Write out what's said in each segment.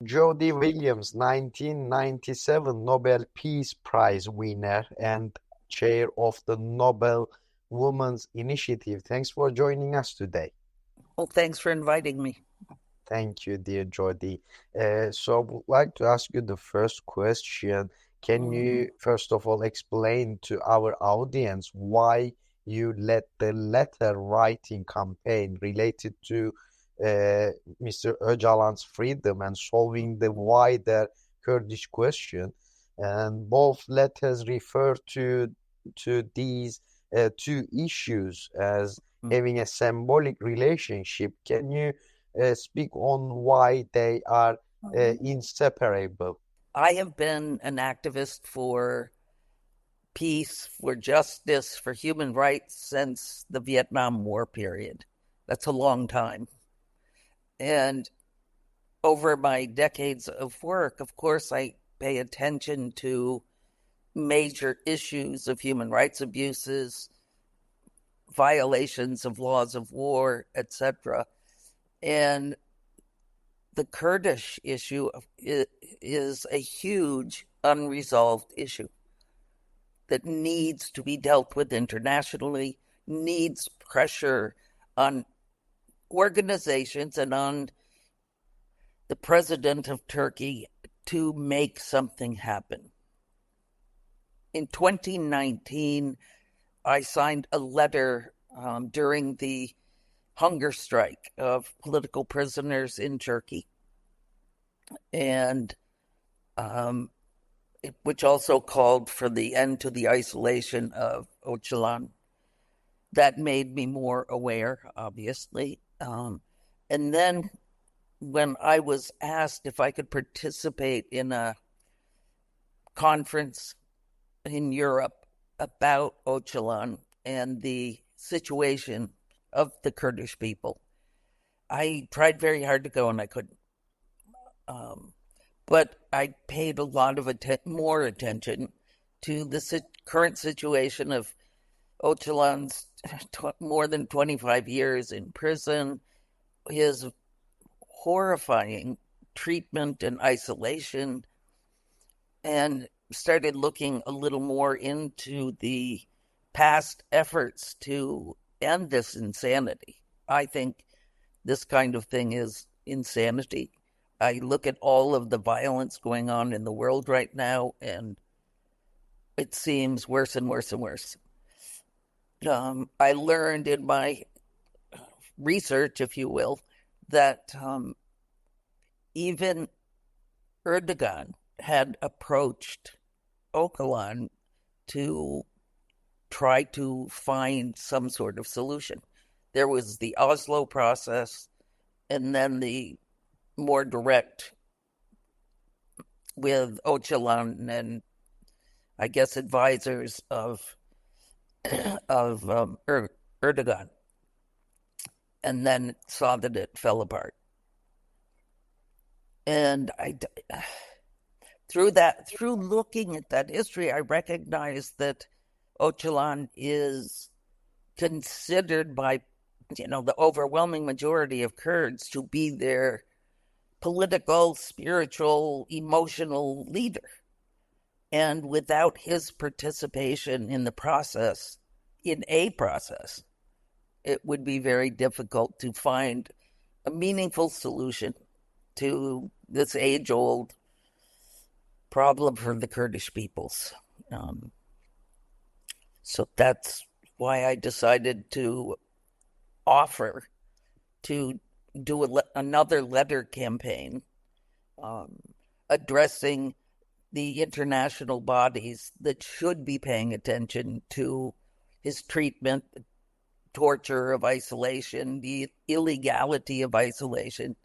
Jody Williams, 1997 Nobel Peace Prize winner and chair of the Nobel Women's Initiative. Thanks for joining us today. Well, thanks for inviting me. Thank you, dear Jody. So I would like to ask you the first question. Can you, first of all, explain to our audience why you led the letter writing campaign related to Mr. Öcalan's freedom and solving the wider Kurdish question? And both letters refer to these two issues as having a symbolic relationship. Can you speak on why they are inseparable? I have been an activist for peace, for justice, for human rights since the Vietnam War period. That's a long time. And over my decades of work, of course, I pay attention to major issues of human rights abuses, violations of laws of war, etc. And the Kurdish issue is a huge unresolved issue that needs to be dealt with internationally, needs pressure on organizations and on the president of Turkey to make something happen. In 2019, I signed a letter during the hunger strike of political prisoners in Turkey, and which also called for the end to the isolation of Öcalan. That made me more aware, obviously. And then when I was asked if I could participate in a conference in Europe about Öcalan and the situation of the Kurdish people, I tried very hard to go and I couldn't. But I paid a lot of more attention to the current situation of Öcalan's more than 25 years in prison, his horrifying treatment and isolation, and started looking a little more into the past efforts to end this insanity. I think this kind of thing is insanity. I look at all of the violence going on in the world right now, and it seems worse and worse and worse. I learned in my research, if you will, that even Erdogan had approached Öcalan to try to find some sort of solution. There was the Oslo process, and then the more direct with Öcalan and I guess advisors of Erdogan, and then saw that it fell apart. And through looking at that history, I recognized that Öcalan is considered by the overwhelming majority of Kurds to be their political, spiritual, emotional leader. And without his participation in the process, it would be very difficult to find a meaningful solution to this age-old problem for the Kurdish peoples. So that's why I decided to offer to do another letter campaign addressing the international bodies that should be paying attention to his treatment, the torture of isolation, the illegality of isolation,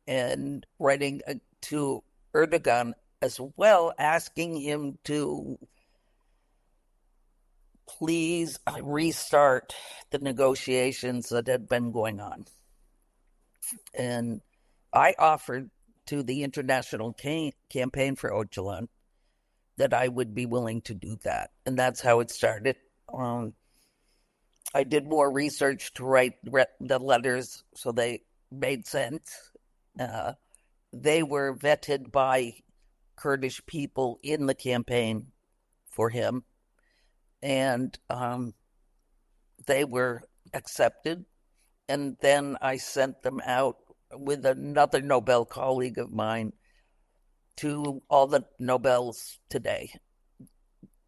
and writing to Erdogan as well, asking him to please restart the negotiations that had been going on. And I offered to the international campaign for Öcalan that I would be willing to do that. And that's how it started. I did more research to write the letters so they made sense. they were vetted by Kurdish people in the campaign for him, and they were accepted. And then I sent them out with another Nobel colleague of mine to all the Nobels today.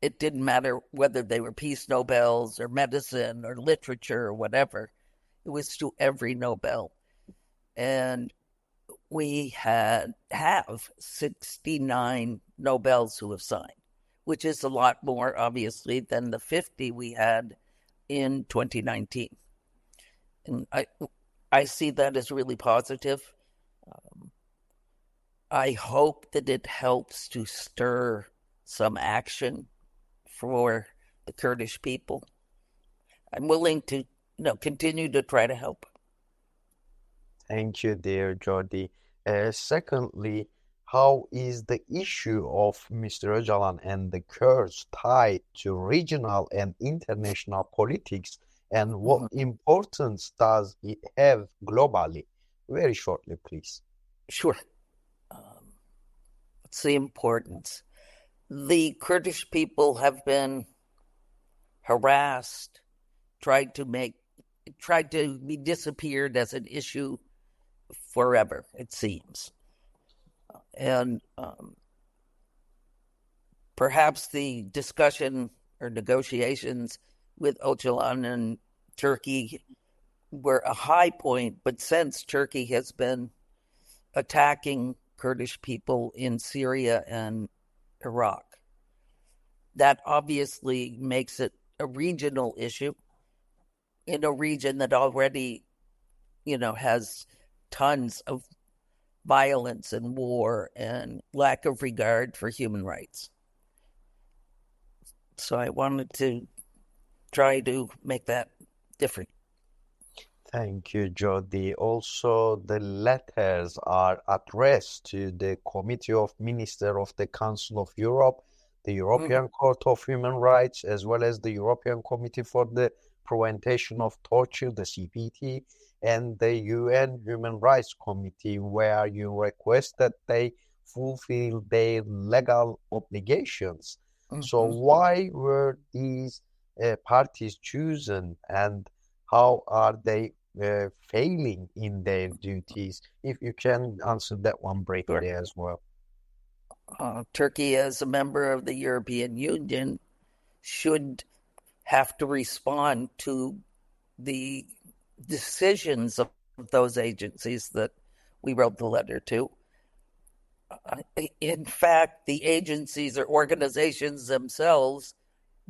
It didn't matter whether they were Peace Nobels or medicine or literature or whatever. It was to every Nobel. And we have 69 Nobels who have signed, which is a lot more, obviously, than the 50 we had in 2019. And I see that as really positive. I hope that it helps to stir some action for the Kurdish people. I'm willing to continue to try to help. Thank you, dear Jody. Secondly, how is the issue of Mr. Öcalan and the Kurds tied to regional and international politics, and what importance does it have globally? Very shortly, please. Sure. What's the importance? The Kurdish people have been harassed, tried to be disappeared as an issue forever, it seems. And perhaps the discussion or negotiations with Öcalan and Turkey were a high point, but since Turkey has been attacking Kurdish people in Syria and Iraq, that obviously makes it a regional issue in a region that already, has tons of violence and war and lack of regard for human rights. So I wanted to try to make that different. Thank you, Jody. Also, the letters are addressed to the Committee of Ministers of the Council of Europe, the European Court of Human Rights, as well as the European Committee for the Prevention of Torture, the CPT, and the UN Human Rights Committee, where you request that they fulfill their legal obligations. So why were these parties chosen, and how are they failing in their duties? If you can answer that one briefly as well. Turkey, as a member of the European Union, should have to respond to the decisions of those agencies that we wrote the letter to. In fact, the agencies or organizations themselves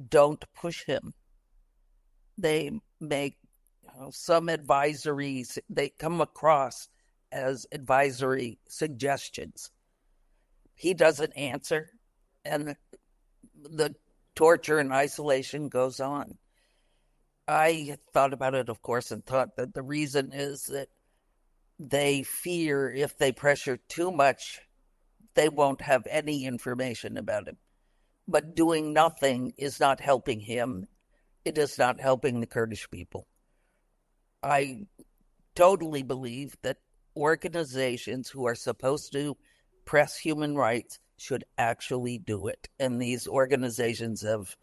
don't push him. They make some advisories, they come across as advisory suggestions. He doesn't answer, and the torture and isolation goes on. I thought about it, of course, and thought that the reason is that they fear if they pressure too much, they won't have any information about him. But doing nothing is not helping him. It is not helping the Kurdish people. I totally believe that organizations who are supposed to press human rights should actually do it. And these organizations have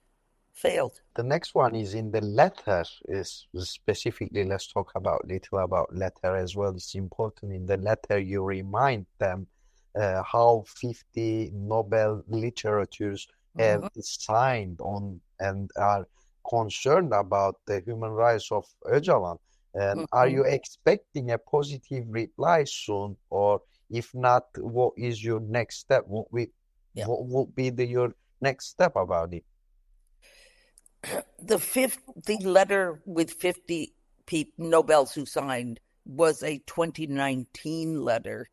failed. The next one is in the letter. Is specifically, let's talk about little about letter as well. It's important in the letter you remind them how 50 Nobel literatures have signed on and are concerned about the human rights of Öcalan. And are you expecting a positive reply soon, or if not, what is your next step? What will be your next step about it? The letter with 50 Nobels who signed was a 2019 letter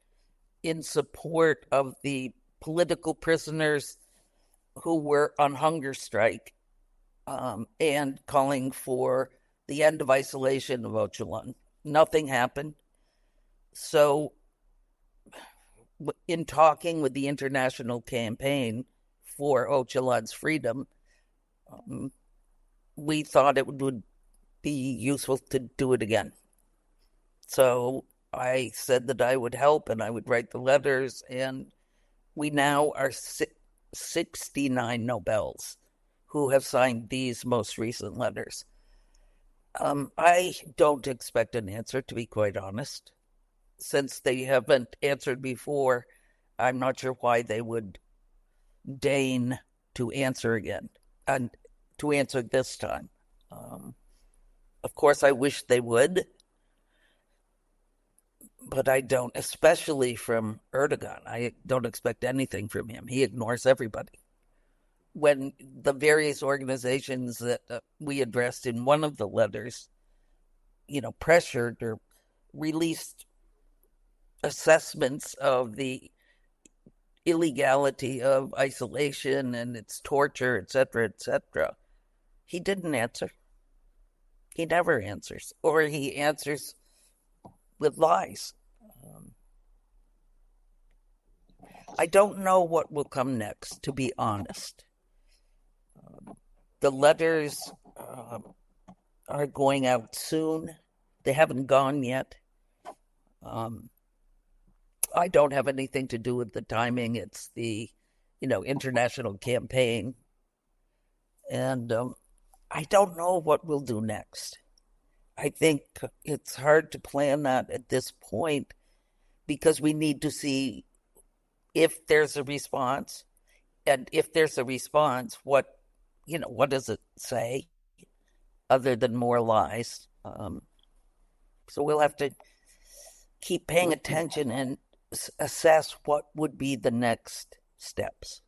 in support of the political prisoners who were on hunger strike and calling for the end of isolation of Öcalan. Nothing happened. So in talking with the international campaign for Öcalan's freedom, we thought it would be useful to do it again. So I said that I would help and I would write the letters, and we now are 69 Nobels who have signed these most recent letters. I don't expect an answer, to be quite honest. Since they haven't answered before, I'm not sure why they would deign to answer again and to answer this time. Of course, I wish they would, but I don't, especially from Erdogan. I don't expect anything from him. He ignores everybody. When the various organizations that we addressed in one of the letters, pressured or released assessments of the illegality of isolation and its torture, etc., he didn't answer. He never answers, or he answers with lies. I don't know what will come next, to be honest. The letters are going out soon. They haven't gone yet. I don't have anything to do with the timing. It's the, international campaign. And I don't know what we'll do next. I think it's hard to plan that at this point because we need to see if there's a response. And if there's a response, what does it say other than more lies? So we'll have to keep paying attention and assess what would be the next steps.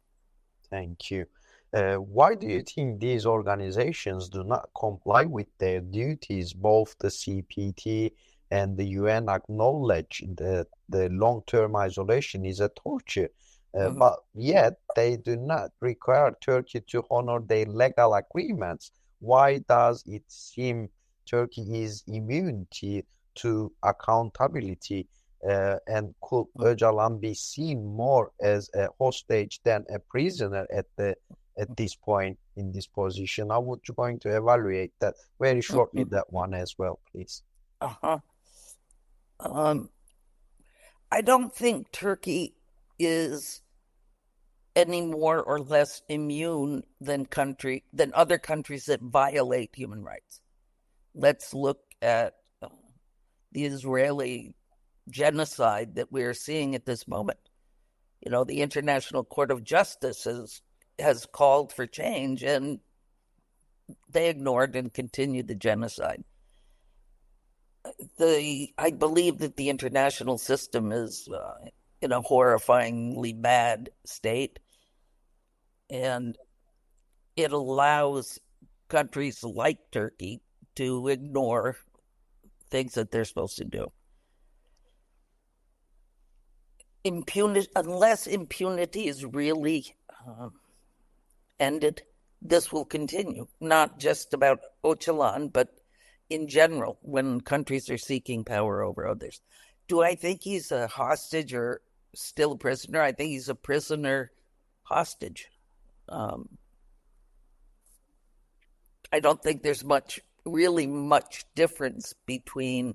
Thank you. Why do you think these organizations do not comply with their duties? Both the CPT and the UN acknowledge that the long-term isolation is a torture, but yet they do not require Turkey to honor their legal agreements. Why does it seem Turkey is immune to accountability? And could Öcalan be seen more as a hostage than a prisoner at this point in this position? How would you going to evaluate that very shortly, that one as well, please? I don't think Turkey is any more or less immune than other countries that violate human rights. Let's look at the Israeli genocide that we're seeing at this moment. The International Court of Justice has called for change, and they ignored and continued the genocide. I believe that the international system is in a horrifyingly bad state, and it allows countries like Turkey to ignore things that they're supposed to do. Unless impunity is really ended, this will continue. Not just about Öcalan, but in general, when countries are seeking power over others. Do I think he's a hostage or still a prisoner? I think he's a prisoner hostage. I don't think there's really much difference between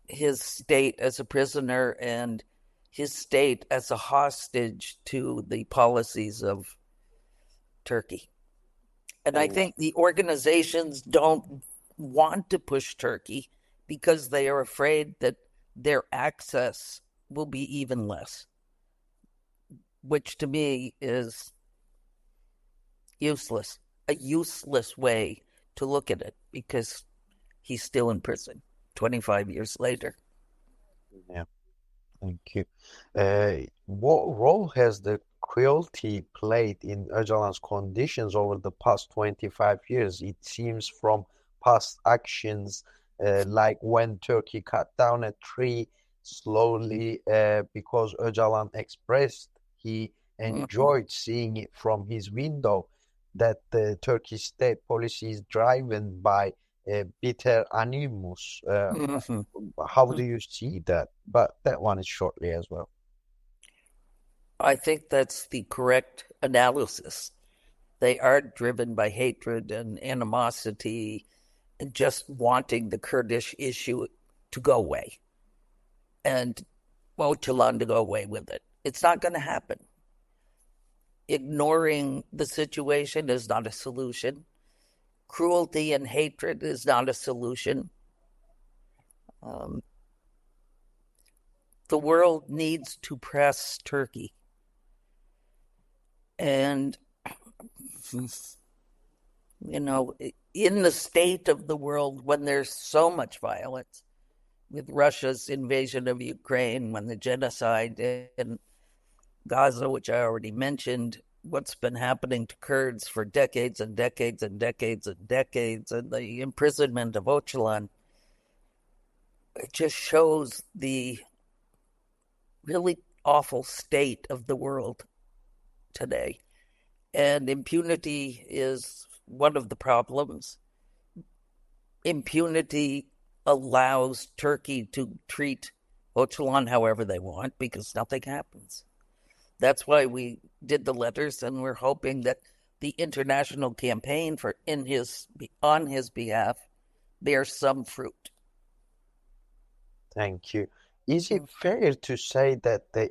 his state as a prisoner and his state as a hostage to the policies of Turkey. And I think the organizations don't want to push Turkey because they are afraid that their access will be even less, which to me is useless, a useless way to look at it because he's still in prison 25 years later. Yeah. Thank you. What role has the cruelty played in Öcalan's conditions over the past 25 years? It seems from past actions, like when Turkey cut down a tree slowly, because Öcalan expressed he enjoyed seeing it from his window, that the Turkish state policy is driven by bitter animus. How do you see that? But that one is shortly as well. I think that's the correct analysis. They are driven by hatred and animosity and just wanting the Kurdish issue to go away. and Öcalan to go away with it. It's not going to happen. Ignoring the situation is not a solution. Cruelty and hatred is not a solution. The world needs to press Turkey. And, in the state of the world when there's so much violence, with Russia's invasion of Ukraine, when the genocide in Gaza, which I already mentioned, what's been happening to Kurds for decades and decades and decades and decades, and the imprisonment of Öcalan, it just shows the really awful state of the world today. And impunity is one of the problems. Impunity allows Turkey to treat Öcalan however they want because nothing happens. That's why we did the letters, and we're hoping that the international campaign on his behalf bears some fruit. Thank you. Is it fair to say that the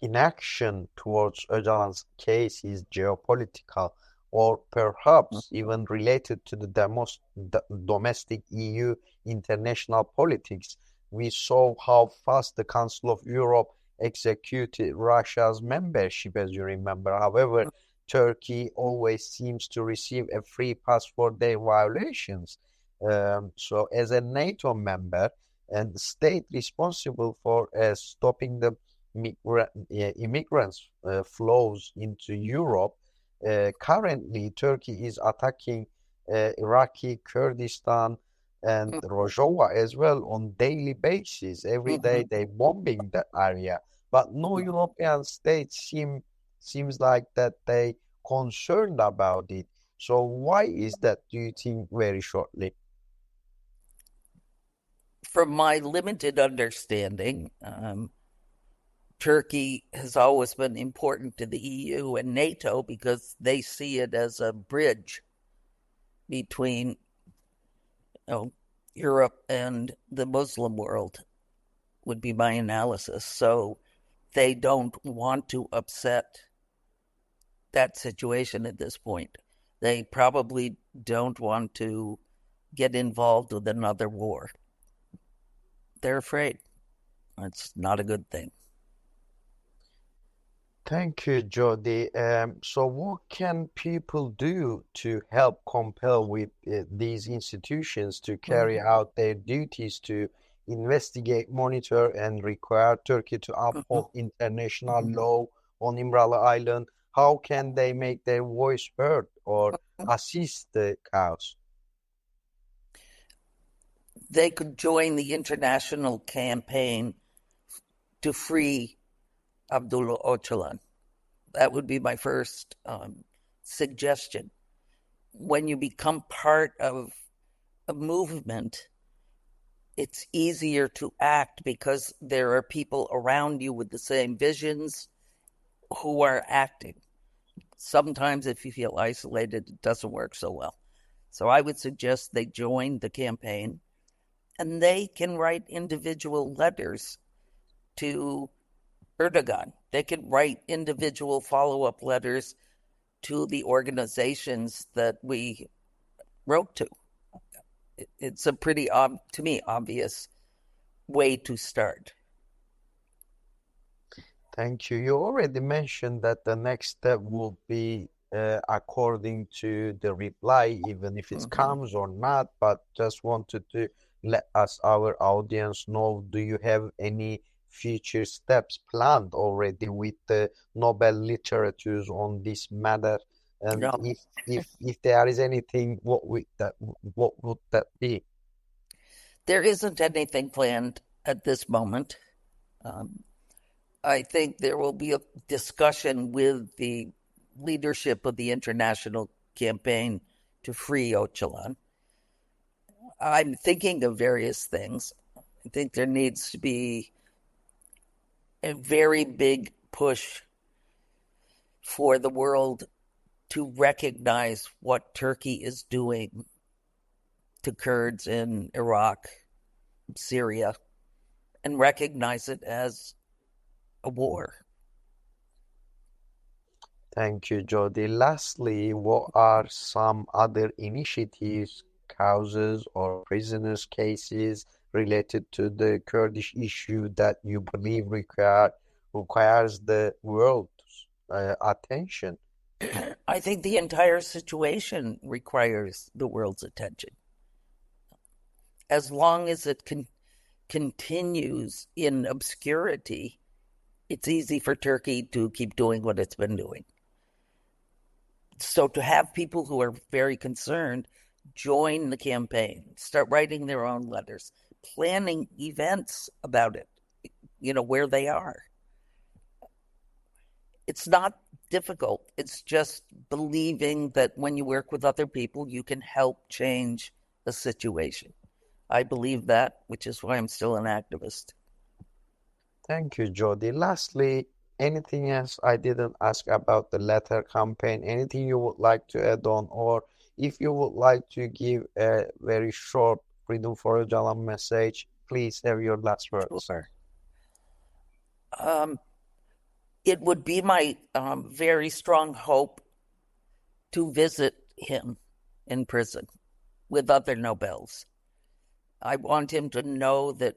inaction towards Öcalan's case is geopolitical, or perhaps even related to the domestic EU international politics? We saw how fast the Council of Europe executed Russia's membership, as you remember. However, Turkey always seems to receive a free pass for their violations. So, as a NATO member and the state responsible for stopping the immigrants flows into Europe, currently Turkey is attacking Iraqi Kurdistan and Rojava as well on daily basis. Every day they bombing that area, but no European state seems like that they concerned about it. So why is that, do you think, very shortly? From my limited understanding, Turkey has always been important to the EU and NATO because they see it as a bridge between Europe and the Muslim world, would be my analysis. So they don't want to upset that situation at this point. They probably don't want to get involved with another war. They're afraid. It's not a good thing. Thank you, Jody. So what can people do to help compel with these institutions to carry out their duties to investigate, monitor, and require Turkey to uphold international law on Imralı Island? How can they make their voice heard or assist the cause? They could join the international campaign to free Abdullah Öcalan. That would be my first suggestion. When you become part of a movement, it's easier to act because there are people around you with the same visions who are acting. Sometimes if you feel isolated, it doesn't work so well. So I would suggest they join the campaign, and they can write individual letters to Erdogan. They can write individual follow-up letters to the organizations that we wrote to. It's a pretty, to me, obvious way to start. Thank you. You already mentioned that the next step will be according to the reply, even if it comes or not, but just wanted to let our audience know, do you have any future steps planned already with the Nobel literatures on this matter? And No. if there is anything, what would that be? There isn't anything planned at this moment. I think there will be a discussion with the leadership of the international campaign to free Öcalan. I'm thinking of various things. I think there needs to be a very big push for the world to recognize what Turkey is doing to Kurds in Iraq, Syria, and recognize it as a war. Thank you, Jody. Lastly, what are some other initiatives, causes, or prisoners' cases related to the Kurdish issue that you believe requires the world's attention? I think the entire situation requires the world's attention. As long as it continues in obscurity, it's easy for Turkey to keep doing what it's been doing. So to have people who are very concerned join the campaign, start writing their own letters, planning events about it, where they are. It's not difficult. It's just believing that when you work with other people, you can help change a situation. I believe that, which is why I'm still an activist. Thank you, Jody. Lastly, anything else I didn't ask about the letter campaign? Anything you would like to add on, or if you would like to give a very short Freedom for Öcalan message, please have your last words. Sure. It would be my very strong hope to visit him in prison with other Nobels. I want him to know that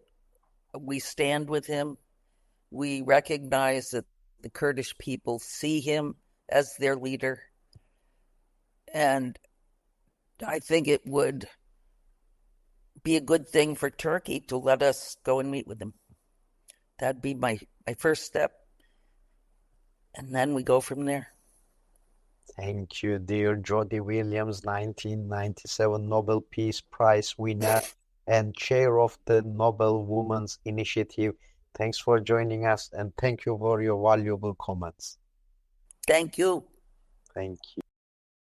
we stand with him. We recognize that the Kurdish people see him as their leader. And I think it would be a good thing for Turkey to let us go and meet with him. That'd be my first step. And then we go from there. Thank you, dear Jody Williams, 1997 Nobel Peace Prize winner and chair of the Nobel Women's Initiative. Thanks for joining us, and thank you for your valuable comments. Thank you. Thank you.